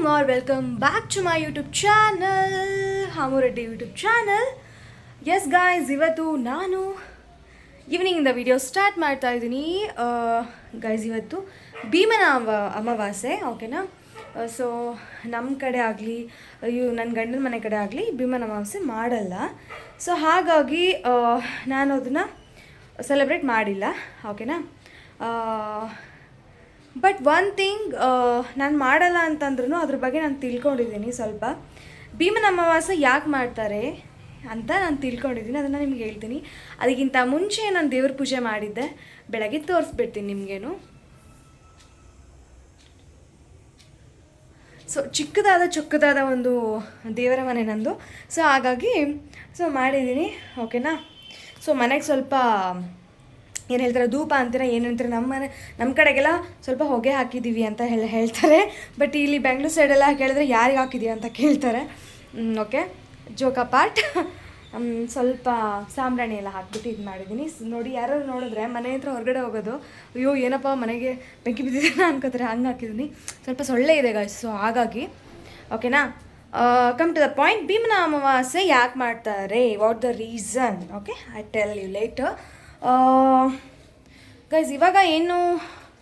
Warm are welcome back to my YouTube channel Hamu Reddy YouTube channel. Yes guys, ಇವತ್ತು ನಾನು ಈವ್ನಿಂಗಿಂದ video start ಮಾಡ್ತಾ ಇದ್ದೀನಿ. Guys, ಇವತ್ತು ಭೀಮನ ಅಮಾವಾಸ್ಯೆ, ಓಕೆನಾ? ಸೊ ನಮ್ಮ ಕಡೆ ಆಗಲಿ ನನ್ನ ಗಂಡನ ಮನೆ ಕಡೆ ಆಗಲಿ ಭೀಮನ ಅಮಾವಾಸ್ಯೆ ಮಾಡಲ್ಲ. ಸೊ ಹಾಗಾಗಿ ನಾನು ಅದನ್ನು ಸೆಲೆಬ್ರೇಟ್ ಮಾಡಿಲ್ಲ, ಓಕೆನಾ? ಬಟ್ ಒನ್ ಥಿಂಗ್, ನಾನು ಮಾಡಲ್ಲ ಅಂತಂದ್ರೂ ಅದ್ರ ಬಗ್ಗೆ ನಾನು ತಿಳ್ಕೊಂಡಿದ್ದೀನಿ. ಸ್ವಲ್ಪ ಭೀಮನ ಅಮಾವಾಸ್ಯೆ ಯಾಕೆ ಮಾಡ್ತಾರೆ ಅಂತ ನಾನು ತಿಳ್ಕೊಂಡಿದ್ದೀನಿ, ಅದನ್ನು ನಿಮ್ಗೆ ಹೇಳ್ತೀನಿ. ಅದಕ್ಕಿಂತ ಮುಂಚೆ ನಾನು ದೇವ್ರ ಪೂಜೆ ಮಾಡಿದ್ದೆ, ಬೆಳಗ್ಗೆ ತೋರಿಸ್ಬಿಡ್ತೀನಿ ನಿಮಗೇನು. ಸೊ ಚಿಕ್ಕದಾದ ಒಂದು ದೇವರ ಮನೆ ನಂದು. ಸೊ ಹಾಗಾಗಿ ಮಾಡಿದ್ದೀನಿ, ಓಕೆನಾ? ಸೊ ಮನೆಗೆ ಸ್ವಲ್ಪ ಏನು ಹೇಳ್ತಾರೆ, ಧೂಪ ಅಂತೀರ ಏನು ಹೇಳ್ತಾರೆ, ನಮ್ಮ ಕಡೆಗೆಲ್ಲ ಸ್ವಲ್ಪ ಹೊಗೆ ಹಾಕಿದ್ದೀವಿ ಅಂತ ಹೇಳ್ತಾರೆ. ಬಟ್ ಇಲ್ಲಿ ಬೆಂಗಳೂರು ಸೈಡೆಲ್ಲ ಕೇಳಿದ್ರೆ ಯಾರಿಗೆ ಹಾಕಿದ್ದೀವಿ ಅಂತ ಕೇಳ್ತಾರೆ. Okay, joke part. ಸ್ವಲ್ಪ ಸಾಂಬ್ರಾಣಿ ಎಲ್ಲ ಹಾಕ್ಬಿಟ್ಟು ಇದು ಮಾಡಿದ್ದೀನಿ. ನೋಡಿ, ಯಾರು ನೋಡಿದ್ರೆ ಮನೆ ಹತ್ರ ಹೊರಗಡೆ ಹೋಗೋದು, ಅಯ್ಯೋ ಏನಪ್ಪ ಮನೆಗೆ ಬೆಂಕಿ ಬಿದ್ದಿದ್ದೀನ ಅನ್ಕೋತಾರೆ, ಹಂಗೆ ಹಾಕಿದ್ದೀನಿ. ಸ್ವಲ್ಪ ಸೊಳ್ಳೆ ಇದೆ ಗಾಯ್ಸ್, ಸೊ ಹಾಗಾಗಿ, ಓಕೆನಾ? Come to the point. ಭೀಮನ ಅಮಾವಾಸ್ಯೆ ಯಾಕೆ ಮಾಡ್ತಾರೆ, what the reason? Okay, I tell you later. Guys, ಇವಾಗ ಏನು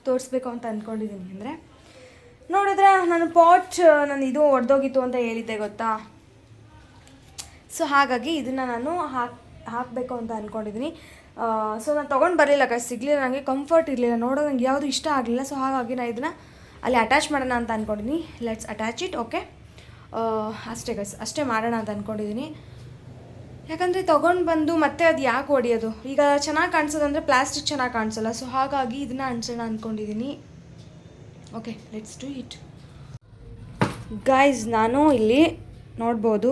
ತೋರಿಸ್ಬೇಕು ಅಂತ ಅಂದ್ಕೊಂಡಿದ್ದೀನಿ ಅಂದರೆ, ನೋಡಿದ್ರೆ ನಾನು ನಾನು ಇದು ಒಡೆದೋಗಿತ್ತು ಅಂತ ಹೇಳಿದ್ದೆ ಗೊತ್ತಾ? ಸೊ ಹಾಗಾಗಿ ಇದನ್ನು ನಾನು ಹಾಕಬೇಕು ಅಂತ ಅಂದ್ಕೊಂಡಿದ್ದೀನಿ. ಸೊ ನಾನು ತೊಗೊಂಡು ಬರಲಿಲ್ಲ ಗೈಸ್, ಸಿಗಲಿಲ್ಲ, ನನಗೆ ಕಂಫರ್ಟ್ ಇರಲಿಲ್ಲ, ನೋಡೋದು ನನಗೆ ಯಾವುದು ಇಷ್ಟ ಆಗಲಿಲ್ಲ. ಸೊ ಹಾಗಾಗಿ ನಾನು ಇದನ್ನು ಅಲ್ಲಿ ಅಟ್ಯಾಚ್ ಮಾಡೋಣ ಅಂತ ಅಂದ್ಕೊಂಡಿದ್ದೀನಿ. Let's attach it. ಓಕೆ, ಅಷ್ಟೇ ಗೈಸ್, ಅಷ್ಟೇ ಮಾಡೋಣ ಅಂತ ಅಂದ್ಕೊಂಡಿದ್ದೀನಿ. ಯಾಕಂದರೆ ತೊಗೊಂಡು ಬಂದು ಮತ್ತೆ ಅದು ಯಾಕೆ ಹೊಡಿಯೋದು? ಈಗ ಚೆನ್ನಾಗಿ ಕಾಣಿಸೋದಂದರೆ ಪ್ಲಾಸ್ಟಿಕ್ ಚೆನ್ನಾಗಿ ಕಾಣಿಸಲ್ಲ. ಸೊ ಹಾಗಾಗಿ ಇದನ್ನು ಅಂಟಿಸೋಣ ಅಂದ್ಕೊಂಡಿದ್ದೀನಿ. Okay, let's do it. Guys, ನಾನು ಇಲ್ಲಿ ನೋಡ್ಬೋದು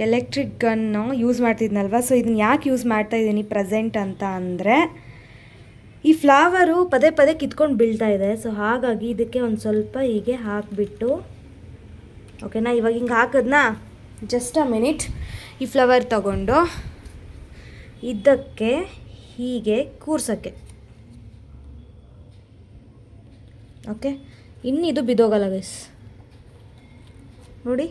ಎಲೆಕ್ಟ್ರಿಕ್ ಗನ್ನು ಯೂಸ್ ಮಾಡ್ತಿದ್ನಲ್ವ. ಸೊ ಇದನ್ನು ಯಾಕೆ ಯೂಸ್ ಮಾಡ್ತಾಯಿದ್ದೀನಿ ಪ್ರೆಸೆಂಟ್ ಅಂತ ಅಂದರೆ, ಈ ಫ್ಲವರು ಪದೇ ಪದೇ ಕಿತ್ಕೊಂಡು ಬೀಳ್ತಾ ಇದೆ. ಸೊ ಹಾಗಾಗಿ ಇದಕ್ಕೆ ಒಂದು ಸ್ವಲ್ಪ ಹೀಗೆ ಹಾಕಿಬಿಟ್ಟು, ಓಕೆನಾ? ಇವಾಗ ಹಿಂಗೆ ಹಾಕಿದ್ನಾ, ಜಸ್ಟ್ ಅ ಮಿನಿಟ್. ಈ ಫ್ಲವರ್ ತಗೊಂಡು ಇದಕ್ಕೆ ಹೀಗೆ ಕೂರ್ಸೋಕ್ಕೆ, ಓಕೆ? ಇನ್ನಿದು ಬಿದ್ದೋಗಲ್ಲ ಗೈಸ್, ನೋಡಿ.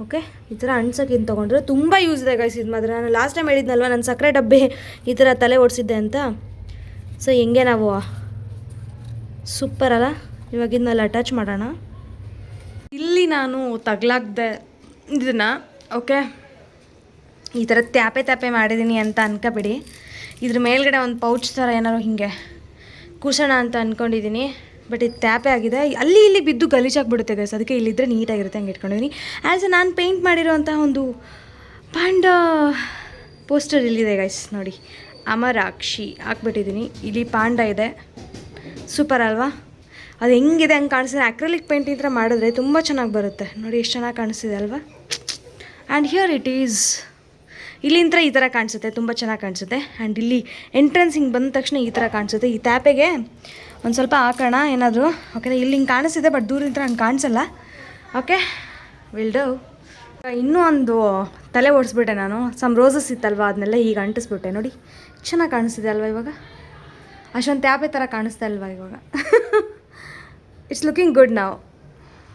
ಓಕೆ, ಈ ಥರ ಅಂಟ್ಸೋಕೆ ತೊಗೊಂಡ್ರೆ ತುಂಬ ಯೂಸ್ ಇದೆ ಗೈಸ್. ಇದು ಮಾತ್ರ ನಾನು ಲಾಸ್ಟ್ ಟೈಮ್ ಹೇಳಿದ್ನಲ್ವ, ನಾನು ಸಕ್ಕರೆ ಡಬ್ಬೆ ಈ ಥರ ತಲೆ ಓಡಿಸಿದ್ದೆ ಅಂತ. ಸೊ ಹಿಂಗೆ ನಾವು ಸೂಪರ್ ಅಲ್ಲ. ಇವಾಗ ಇದನ್ನೆಲ್ಲ ಅಟ್ಯಾಚ್ ಮಾಡೋಣ. ಇಲ್ಲಿ ನಾನು ತಗ್ಲಾಕ್ದೆ ಇದನ್ನು, ಓಕೆ? ಈ ಥರ ತ್ಯಾಪೆ ಮಾಡಿದ್ದೀನಿ ಅಂತ ಅನ್ಕೋಬೇಡಿ. ಇದ್ರ ಮೇಲ್ಗಡೆ ಒಂದು ಪೌಚ್ ಥರ ಏನಾರು ಹಿಂಗೆ ಕೂರ್ಸೋಣ ಅಂತ ಅಂದ್ಕೊಂಡಿದ್ದೀನಿ. ಬಟ್ ಇದು ತ್ಯಾಪೆ ಆಗಿದೆ, ಅಲ್ಲಿ ಇಲ್ಲಿ ಬಿದ್ದು ಗಲೀಜಾಗಿಬಿಡುತ್ತೆ ಗೈಸ್. ಅದಕ್ಕೆ ಇಲ್ಲಿದ್ದರೆ ನೀಟಾಗಿರುತ್ತೆ, ಹಂಗೆ ಇಟ್ಕೊಂಡಿದ್ದೀನಿ. ನಾನು ಪೇಂಟ್ ಮಾಡಿರೋಂಥ ಒಂದು ಪಾಂಡ ಪೋಸ್ಟರ್ ಇಲ್ಲಿದೆ ಗೈಸ್, ನೋಡಿ. ಅಮರಾಕ್ಷಿ ಹಾಕ್ಬಿಟ್ಟಿದ್ದೀನಿ. ಇಲ್ಲಿ ಪಾಂಡ ಇದೆ, ಸೂಪರ್ ಅಲ್ವಾ? ಅದು ಹೆಂಗಿದೆ ಹಂಗೆ ಕಾಣಿಸ್ತಿದೆ. ಅಕ್ರಿಲಿಕ್ ಪೇಂಟ್ ಈ ಥರ ಮಾಡಿದ್ರೆ ತುಂಬ ಚೆನ್ನಾಗಿ ಬರುತ್ತೆ. ನೋಡಿ ಎಷ್ಟು ಚೆನ್ನಾಗಿ ಕಾಣಿಸ್ತಿದೆ ಅಲ್ವಾ? And here it is. ಇಲ್ಲಿಂದ ಈ ಥರ ಕಾಣಿಸುತ್ತೆ, ತುಂಬ ಚೆನ್ನಾಗಿ ಕಾಣಿಸುತ್ತೆ. ಆ್ಯಂಡ್ ಇಲ್ಲಿ ಎಂಟ್ರೆನ್ಸ್ ಹಿಂಗೆ ಬಂದ ತಕ್ಷಣ ಈ ಥರ ಕಾಣಿಸುತ್ತೆ. ಈ ತ್ಯಾಪೆಗೆ ಒಂದು ಸ್ವಲ್ಪ ಹಾಕೋಣ ಏನಾದರೂ, ಓಕೆನಾ? ಇಲ್ಲಿ ಹಿಂಗೆ ಕಾಣಿಸ್ತಿದೆ, ಬಟ್ ದೂರಿಂದ ಹಂಗೆ ಕಾಣಿಸಲ್ಲ. Okay, will do. ಇನ್ನೂ ಒಂದು ತಲೆ ಓಡಿಸ್ಬಿಟ್ಟೆ ನಾನು. ರೋಸಸ್ ಇತ್ತಲ್ವ, ಅದನ್ನೆಲ್ಲ ಈಗ ಅಂಟಿಸ್ಬಿಟ್ಟೆ. ನೋಡಿ ಚೆನ್ನಾಗಿ ಕಾಣಿಸ್ತಿದೆ ಅಲ್ವಾ ಇವಾಗ? ಅಷ್ಟೊಂದು ತ್ಯಾಪೆ ಥರ ಕಾಣಿಸ್ತಾ ಇಲ್ವಾ ಇವಾಗ? ಇಟ್ಸ್ ಲುಕಿಂಗ್ ಗುಡ್ ನಾವು.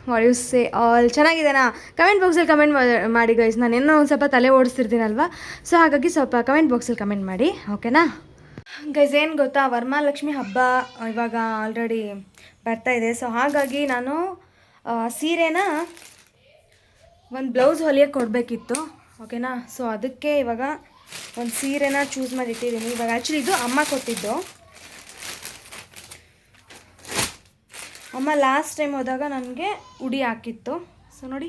What you say all? ಚೆನ್ನಾಗಿದೆನಾ? ಕಮೆಂಟ್ ಬಾಕ್ಸಲ್ಲಿ ಕಮೆಂಟ್ ಮಾಡಿ ಗೈಸ್. ನಾನು ಏನೋ ಒಂದು ಸ್ವಲ್ಪ ತಲೆ ಓಡಿಸ್ತಿರ್ತೀನಲ್ವ, ಸೊ ಹಾಗಾಗಿ ಸ್ವಲ್ಪ ಕಮೆಂಟ್ ಬಾಕ್ಸಲ್ಲಿ ಕಮೆಂಟ್ ಮಾಡಿ, ಓಕೆನಾ? ಗೈಸ್, ಏನು ಗೊತ್ತಾ, ವರಮಹಾಲಕ್ಷ್ಮಿ ಹಬ್ಬ ಇವಾಗ ಆಲ್ರೆಡಿ ಬರ್ತಾಯಿದೆ. ಸೊ ಹಾಗಾಗಿ ನಾನು ಸೀರೆನ ಒಂದು ಬ್ಲೌಸ್ ಹೊಲಿಯೋಕ್ಕೆ ಕೊಡಬೇಕಿತ್ತು, ಓಕೆನಾ? ಸೊ ಅದಕ್ಕೆ ಇವಾಗ ಒಂದು ಸೀರೆನ ಚೂಸ್ ಮಾಡಿ ಇಟ್ಟಿದ್ದೀನಿ. ಇವಾಗ ಆ್ಯಕ್ಚುಲಿ ಇದು ಅಮ್ಮ ಕೊಟ್ಟಿದ್ದು. ಅಮ್ಮ ಲಾಸ್ಟ್ ಟೈಮ್ ಹೋದಾಗ ನನಗೆ ಉಡಿ ಹಾಕಿತ್ತು. ಸೊ ನೋಡಿ,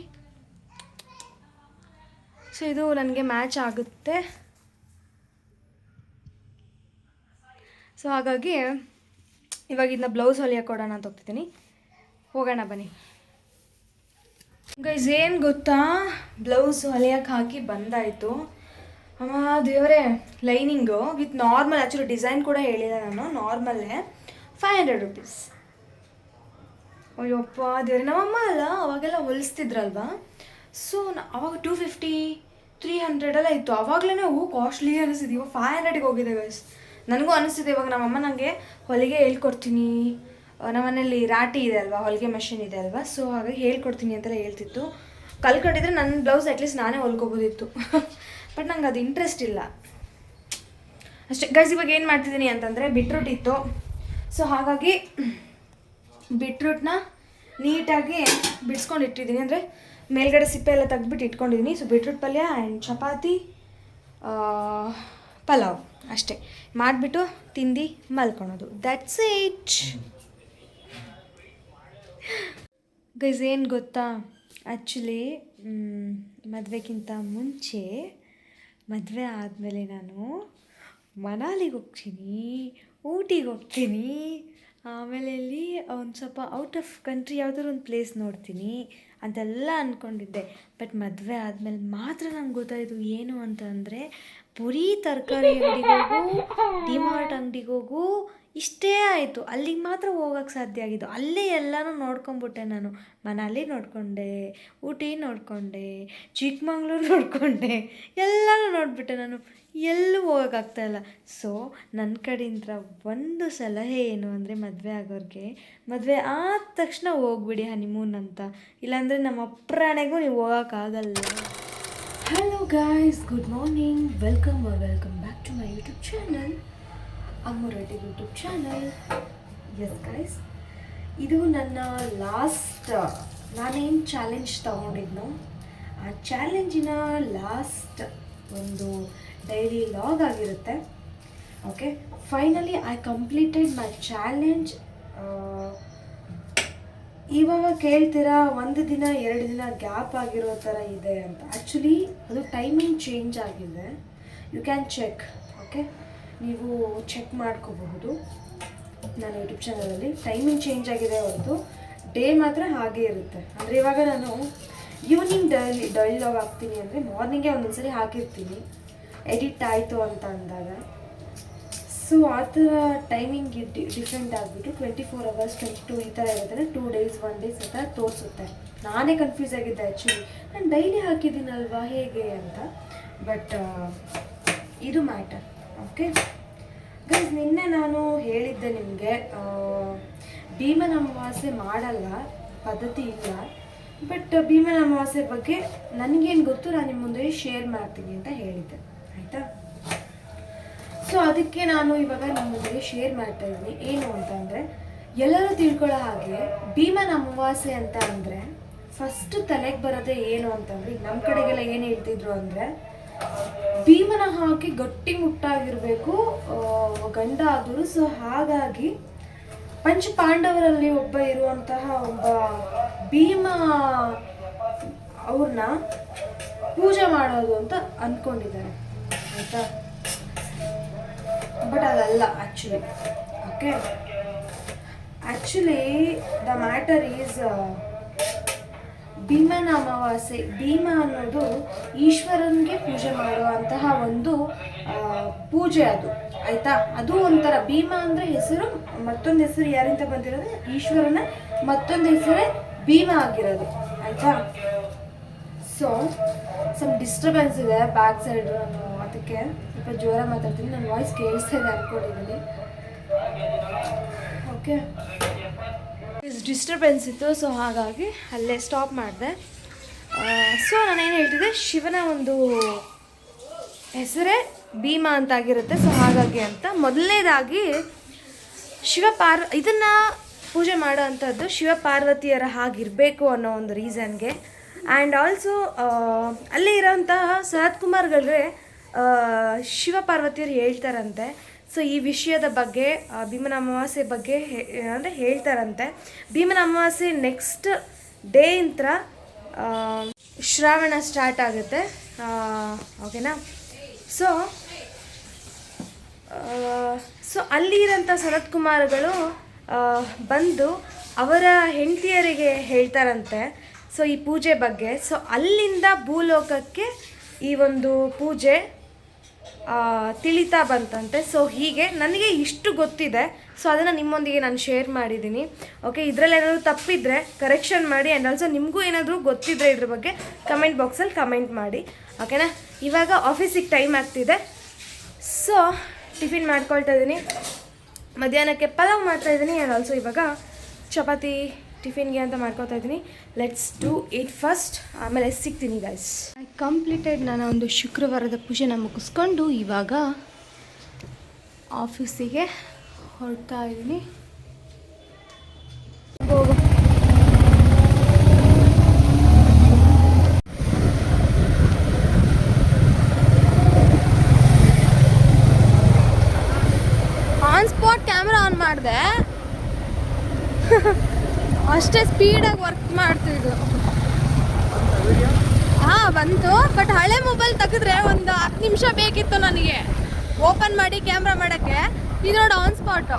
ಸೊ ಇದು ನನಗೆ ಮ್ಯಾಚ್ ಆಗುತ್ತೆ. ಸೊ ಹಾಗಾಗಿ ಇವಾಗ ಇದನ್ನ ಬ್ಲೌಸ್ ಹೊಲಿಯೋಕೆ ಕೊಡೋಣ ಅಂತ ಹೋಗ್ತಿದ್ದೀನಿ. ಹೋಗೋಣ ಬನ್ನಿ ಗೈಸ್. ಏನು ಗೊತ್ತಾ, ಬ್ಲೌಸ್ ಹೊಲಿಯೋಕೆ ಹಾಕಿ ಬಂದಾಯಿತು. ಅಮ್ಮ ದೇವರೇ, lining with normal, actually design ಕೂಡ ಹೇಳಿದೆ ನಾನು, ನಾರ್ಮಲ್ಲೇ 500 ರೂಪೀಸ್. ಅಯ್ಯಪ್ಪ ದೇವ್ರೆ, ನಮ್ಮಮ್ಮ ಅಲ್ಲ ಅವಾಗೆಲ್ಲ ಹೊಲಿಸ್ತಿದ್ರಲ್ವ. ಸೊ ಅವಾಗ 250, 300 ಎಲ್ಲ ಇತ್ತು. ಆವಾಗಲೇ ಕಾಸ್ಟ್ಲಿ ಅನಿಸ್ತಿದ್ದು. ಇವಾಗ 500ಗೆ ಹೋಗಿದೆ ಗೈಸ್. ನನಗೂ ಅನಿಸ್ತಿದೆ ಇವಾಗ ನಮ್ಮಮ್ಮ ನನಗೆ ಹೊಲಿಗೆ ಹೇಳ್ಕೊಡ್ತೀನಿ, ನಮ್ಮನೇಲಿ ರಾಟಿ ಇದೆ ಅಲ್ವಾ, ಹೊಲಿಗೆ ಮಷಿನ್ ಇದೆ ಅಲ್ವಾ, ಸೊ ಹಾಗಾಗಿ ಹೇಳ್ಕೊಡ್ತೀನಿ ಅಂತೆಲ್ಲ ಹೇಳ್ತಿತ್ತು. ಕಲ್ಕೊಂಡಿದ್ರೆ ನನ್ನ ಬ್ಲೌಸ್ ಅಟ್ಲೀಸ್ಟ್ ನಾನೇ ಹೊಲ್ಕೋಬೋದಿತ್ತು. ಬಟ್ ನಂಗೆ ಅದು ಇಂಟ್ರೆಸ್ಟ್ ಇಲ್ಲ ಅಷ್ಟೇ ಗೈಸ್. ಇವಾಗ ಏನು ಮಾಡ್ತಿದ್ದೀನಿ ಅಂತಂದರೆ ಬೀಟ್ರೂಟ್ ಇತ್ತು, ಸೊ ಹಾಗಾಗಿ ಬೀಟ್ರೂಟ್ನ ನೀಟಾಗಿ ಬಿಡಿಸ್ಕೊಂಡು ಇಟ್ಟಿದ್ದೀನಿ. ಅಂದರೆ ಮೇಲ್ಗಡೆ ಸಿಪ್ಪೆ ಎಲ್ಲ ತೆಗ್ದುಬಿಟ್ಟು ಇಟ್ಕೊಂಡಿದ್ದೀನಿ. ಸೊ ಬೀಟ್ರೂಟ್ ಪಲ್ಯ ಆ್ಯಂಡ್ ಚಪಾತಿ ಪಲಾವ್ ಅಷ್ಟೇ ಮಾಡಿಬಿಟ್ಟು ತಿಂದು ಮಲ್ಕೊಳೋದು. That's it guys. ಏನು ಗೊತ್ತಾ, ಆ್ಯಕ್ಚುಲಿ ಮದುವೆಗಿಂತ ಮುಂಚೆ ಮದುವೆ ಆದಮೇಲೆ ನಾನು ಮನಾಲಿಗೆ ಹೋಗ್ತೀನಿ, ಊಟಿಗೆ ಹೋಗ್ತೀನಿ, ಆಮೇಲೆ ಇಲ್ಲಿ ಒಂದು ಸ್ವಲ್ಪ ಔಟ್ ಆಫ್ ಕಂಟ್ರಿ ಯಾವುದಾದ್ರು ಒಂದು ಪ್ಲೇಸ್ ನೋಡ್ತೀನಿ ಅಂತೆಲ್ಲ ಅಂದ್ಕೊಂಡಿದ್ದೆ. ಬಟ್ ಮದುವೆ ಆದಮೇಲೆ ಮಾತ್ರ ನಂಗೆ ಗೊತ್ತಾಯಿತು ಏನು ಅಂತ ಅಂದರೆ, ಬರೀ ತರಕಾರಿ ಅಂಗಡಿಗೆ ಹೋಗು, ಡಿಮಾರ್ಟ್ ಅಂಗಡಿಗೆ ಹೋಗು, ಇಷ್ಟೇ ಆಯಿತು. ಅಲ್ಲಿಗೆ ಮಾತ್ರ ಹೋಗೋಕ್ಕೆ ಸಾಧ್ಯ ಆಗಿದ್ದು. ಅಲ್ಲೇ ಎಲ್ಲನೂ ನೋಡ್ಕೊಂಬಿಟ್ಟೆ ನಾನು. ಮನಾಲಿ ನೋಡಿಕೊಂಡೆ, ಊಟಿ ನೋಡಿಕೊಂಡೆ, ಚಿಕ್ಕಮಂಗ್ಳೂರು ನೋಡಿಕೊಂಡೆ, ಎಲ್ಲನೂ ನೋಡಿಬಿಟ್ಟೆ ನಾನು. ಎಲ್ಲೂ ಹೋಗೋಕ್ಕಾಗ್ತಾಯಿಲ್ಲ. ಸೊ ನನ್ನ ಕಡೆಯಿಂದ ಒಂದು ಸಲಹೆ ಏನು ಅಂದರೆ, ಮದುವೆ ಆಗೋರಿಗೆ ಮದುವೆ ಆದ ತಕ್ಷಣ ಹೋಗ್ಬಿಡಿ ಹನಿಮೂನ್ ಅಂತ, ಇಲ್ಲಾಂದರೆ ನಮ್ಮ ಅಪ್ರಾಣೆಗೂ ನೀವು ಹೋಗೋಕ್ಕಾಗಲ್ಲ. Hello guys, good morning, welcome back to my YouTube channel, Ammu Reddy YouTube channel. Yes guys, ಇದು ನನ್ನ ನಾನೇನು ಚಾಲೆಂಜ್ ತೊಗೊಂಡಿದ್ನೋ ಆ ಚಾಲೆಂಜಿನ ಲಾಸ್ಟ್ ಒಂದು ಡೈಲಿ ಲಾಗ್ ಆಗಿರುತ್ತೆ. Okay, finally I completed my challenge. ಇವಾಗ ಕೇಳ್ತೀರಾ ಒಂದು ದಿನ 2 ದಿನ ಗ್ಯಾಪ್ ಆಗಿರೋ ಥರ ಇದೆ ಅಂತ. ಆ್ಯಕ್ಚುಲಿ ಅದು ಟೈಮಿಂಗ್ ಚೇಂಜ್ ಆಗಿದೆ. You can check. ಓಕೆ, ನೀವು ಚೆಕ್ ಮಾಡ್ಕೋಬಹುದು ನನ್ನ ಯೂಟ್ಯೂಬ್ ಚಾನಲಲ್ಲಿ. ಟೈಮಿಂಗ್ ಚೇಂಜ್ ಆಗಿದೆ ಹೊರತು ಡೇ ಮಾತ್ರ ಹಾಗೇ ಇರುತ್ತೆ. ಅಂದರೆ ಇವಾಗ ನಾನು ಈವ್ನಿಂಗ್ ಡೈಲಿ ಲಾಗ್ ಹಾಕ್ತೀನಿ ಅಂದರೆ ಮಾರ್ನಿಂಗೇ ಒಂದೊಂದ್ಸರಿ ಹಾಕಿರ್ತೀನಿ, ಎಡಿಟ್ ಆಯಿತು ಅಂತ ಅಂದಾಗ. ಸೊ ಆ ಥರ ಟೈಮಿಂಗ್ ಡಿಫ್ರೆಂಟ್ ಆಗಿಬಿಟ್ಟು 24 hours 22 ಈ ಥರ ಇರುತ್ತೆ. 2 days 1 day ಆ ಥರ ತೋರಿಸುತ್ತೆ. ನಾನೇ ಕನ್ಫ್ಯೂಸ್ ಆಗಿದ್ದೆ ಆ್ಯಕ್ಚುಲಿ, ನಾನು ಡೈಲಿ ಹಾಕಿದ್ದೀನಲ್ವಾ ಹೇಗೆ ಅಂತ. ಬಟ್ ಇದು ಮ್ಯಾಟರ್. ಓಕೆ ಗೈಸ್, ನಿನ್ನೆ ನಾನು ಹೇಳಿದ್ದೆ ನಿಮಗೆ ಭೀಮನ ಅಮಾವಾಸ್ಯೆ ಮಾಡಲ್ಲ, ಪದ್ಧತಿ ಇಲ್ಲ. ಬಟ್ ಭೀಮನ ಅಮಾವಾಸ್ಯೆ ಬಗ್ಗೆ ನನಗೇನು ಗೊತ್ತು ನಾನು ನಿಮ್ಮ ಮುಂದೆ ಶೇರ್ ಮಾಡ್ತೀನಿ ಅಂತ ಹೇಳಿದ್ದೆ, ಆಯಿತಾ. ಸೊ ಅದಕ್ಕೆ ನಾನು ಇವಾಗ ನಿಮ್ಮ ಮುಂದೆ ಶೇರ್ ಮಾಡ್ತಾ ಇದ್ದೀನಿ. ಏನು ಅಂತಂದರೆ, ಎಲ್ಲರೂ ತಿಳ್ಕೊಳ್ಳೋ ಹಾಗೆ ಭೀಮನ ಅಮಾವಾಸ್ಯೆ ಅಂತ ಅಂದರೆ ಫಸ್ಟ್ ತಲೆಗೆ ಬರೋದೇ ಏನು ಅಂತಂದರೆ, ನಮ್ಮ ಕಡೆಗೆಲ್ಲ ಏನು ಹೇಳ್ತಿದ್ರು ಅಂದರೆ, ಭೀಮನ ಹಾಕಿ ಗಟ್ಟಿ ಮುಟ್ಟಾಗಿರಬೇಕು ಗಂಡ ಆದರು. ಸೊ ಹಾಗಾಗಿ ಪಂಚ ಪಾಂಡವರಲ್ಲಿ ಒಬ್ಬ ಇರುವಂತಹ ಒಬ್ಬ ಭೀಮ ಅವ್ರನ್ನ ಪೂಜೆ ಮಾಡೋದು ಅಂತ ಅಂದ್ಕೊಂಡಿದ್ದಾರೆ, ಆಯಿತಾ. ಬಟ್ ಅದಲ್ಲ actually. Okay, actually the matter is ಭೀಮನ ಅಮಾವಾಸ್ಯೆ. ಭೀಮ ಅನ್ನೋದು ಈಶ್ವರನಿಗೆ ಪೂಜೆ ಮಾಡುವಂತಹ ಒಂದು ಪೂಜೆ ಅದು, ಆಯಿತಾ. ಅದು ಒಂಥರ ಭೀಮ ಅಂದರೆ ಹೆಸರು, ಮತ್ತೊಂದು ಹೆಸರು ಯಾರಿಂದ ಬಂದಿರೋದು, ಈಶ್ವರನ ಮತ್ತೊಂದು ಹೆಸರೇ ಭೀಮ ಆಗಿರೋದು, ಆಯಿತಾ. ಸೊ ಸ್ವಲ್ಪ ಡಿಸ್ಟರ್ಬೆನ್ಸ್ ಇದೆ ಬ್ಯಾಕ್ ಸೈಡ್, ನಾನು ಅದಕ್ಕೆ ಸ್ವಲ್ಪ ಜೋರ ಮಾತಾಡ್ತೀನಿ. ನನ್ನ ವಾಯ್ಸ್ ಕೇಳಿಸ್ತಾ ಇದೆ ಅಂದ್ಕೊಂಡಿದ್ದೀನಿ. ಓಕೆ, ಡಿಸ್ಟರ್ಬೆನ್ಸ್ ಇತ್ತು, ಸೊ ಹಾಗಾಗಿ ಅಲ್ಲೇ ಸ್ಟಾಪ್ ಮಾಡಿದೆ. ಸೊ ನಾನೇನು ಹೇಳ್ತಿದ್ದೆ, ಶಿವನ ಒಂದು ಹೆಸರೇ ಭೀಮ ಅಂತಾಗಿರುತ್ತೆ. ಸೊ ಹಾಗಾಗಿ ಅಂತ ಮೊದಲನೇದಾಗಿ ಇದನ್ನು ಪೂಜೆ ಮಾಡೋ ಅಂಥದ್ದು ಶಿವಪಾರ್ವತಿಯರ ಹಾಗಿರಬೇಕು ಅನ್ನೋ ಒಂದು ರೀಸನ್ಗೆ. ಆ್ಯಂಡ್ ಆಲ್ಸೋ ಅಲ್ಲಿ ಇರೋಂತಹ ಸನತ್ ಕುಮಾರ್ಗಳಿಗೆ ಶಿವಪಾರ್ವತಿಯರು ಹೇಳ್ತಾರಂತೆ. ಸೊ ಈ ವಿಷಯದ ಬಗ್ಗೆ, ಭೀಮನ ಅಮಾವಾಸ್ಯೆ ಬಗ್ಗೆ ಅಂದರೆ ಹೇಳ್ತಾರಂತೆ. ಭೀಮನ ಅಮಾವಾಸ್ಯೆ ನೆಕ್ಸ್ಟ್ ಡೇ ಇಂತ್ರ ಶ್ರಾವಣ ಸ್ಟಾರ್ಟ್ ಆಗುತ್ತೆ, ಓಕೆನಾ. ಸೊ ಅಲ್ಲಿರೋಂಥ ಸನತ್ ಕುಮಾರ್ಗಳು ಬಂದು ಅವರ ಹೆಂಡತಿಯರಿಗೆ ಹೇಳ್ತಾರಂತೆ ಸೊ ಈ ಪೂಜೆ ಬಗ್ಗೆ. ಸೊ ಅಲ್ಲಿಂದ ಭೂಲೋಕಕ್ಕೆ ಈ ಒಂದು ಪೂಜೆ ತಿಳಿತಾ ಬಂತಂತೆ. ಸೊ ಹೀಗೆ ನನಗೆ ಇಷ್ಟು ಗೊತ್ತಿದೆ. ಸೊ ಅದನ್ನು ನಿಮ್ಮೊಂದಿಗೆ ನಾನು ಶೇರ್ ಮಾಡಿದ್ದೀನಿ. ಓಕೆ, ಇದರಲ್ಲಿ ಏನಾದರೂ ತಪ್ಪಿದರೆ ಕರೆಕ್ಷನ್ ಮಾಡಿ. ಆ್ಯಂಡ್ ಆಲ್ಸೋ ನಿಮಗೂ ಏನಾದರೂ ಗೊತ್ತಿದ್ದರೆ ಇದ್ರ ಬಗ್ಗೆ ಕಮೆಂಟ್ ಬಾಕ್ಸಲ್ಲಿ ಕಮೆಂಟ್ ಮಾಡಿ, ಓಕೆನಾ. ಇವಾಗ ಆಫೀಸಿಗೆ ಟೈಮ್ ಆಗ್ತಿದೆ. ಸೊ ಟಿಫಿನ್ ಮಾಡ್ಕೊಳ್ತಾ ಇದ್ದೀನಿ. ಮಧ್ಯಾಹ್ನಕ್ಕೆ ಪಲಾವ್ ಮಾಡ್ತಾಯಿದ್ದೀನಿ. ಆ್ಯಂಡ್ ಆಲ್ಸೋ ಇವಾಗ ಚಪಾತಿ ಟಿಫಿನ್ಗೆ ಅಂತ ಮಾಡ್ಕೋತಾ ಇದ್ದೀನಿ. ಲೆಟ್ಸ್ ಡೂ ಇಟ್ ಫಸ್ಟ್, ಆಮೇಲೆ ಸಿಗ್ತೀನಿ ಗೈಸ್. I completed. ನಾನು ಒಂದು ಶುಕ್ರವಾರದ ಪೂಜೆನ ಮುಗಿಸ್ಕೊಂಡು ಇವಾಗ ಆಫೀಸಿಗೆ ಹೊರಡ್ತಾ ಇದ್ದೀನಿ. ಹೋಗು. ಆನ್ ಸ್ಪಾಟ್ ಕ್ಯಾಮ್ರಾ ಆನ್ ಮಾಡಿದೆ, ಅಷ್ಟೇ ಸ್ಪೀಡಾಗಿ ವರ್ಕ್ ಮಾಡ್ತಿದ್ದು. ಹಾಂ ಬಂತು, ಬಟ್ ಹಳೆ ಮೊಬೈಲ್ ತೆಗೆದ್ರೆ ಒಂದು 10 ನಿಮಿಷ ಬೇಕಿತ್ತು ನನಗೆ ಓಪನ್ ಮಾಡಿ ಕ್ಯಾಮ್ರಾ ಮಾಡೋಕ್ಕೆ. ಇದು ನೋಡಿ ಆನ್ ಸ್ಪಾಟು.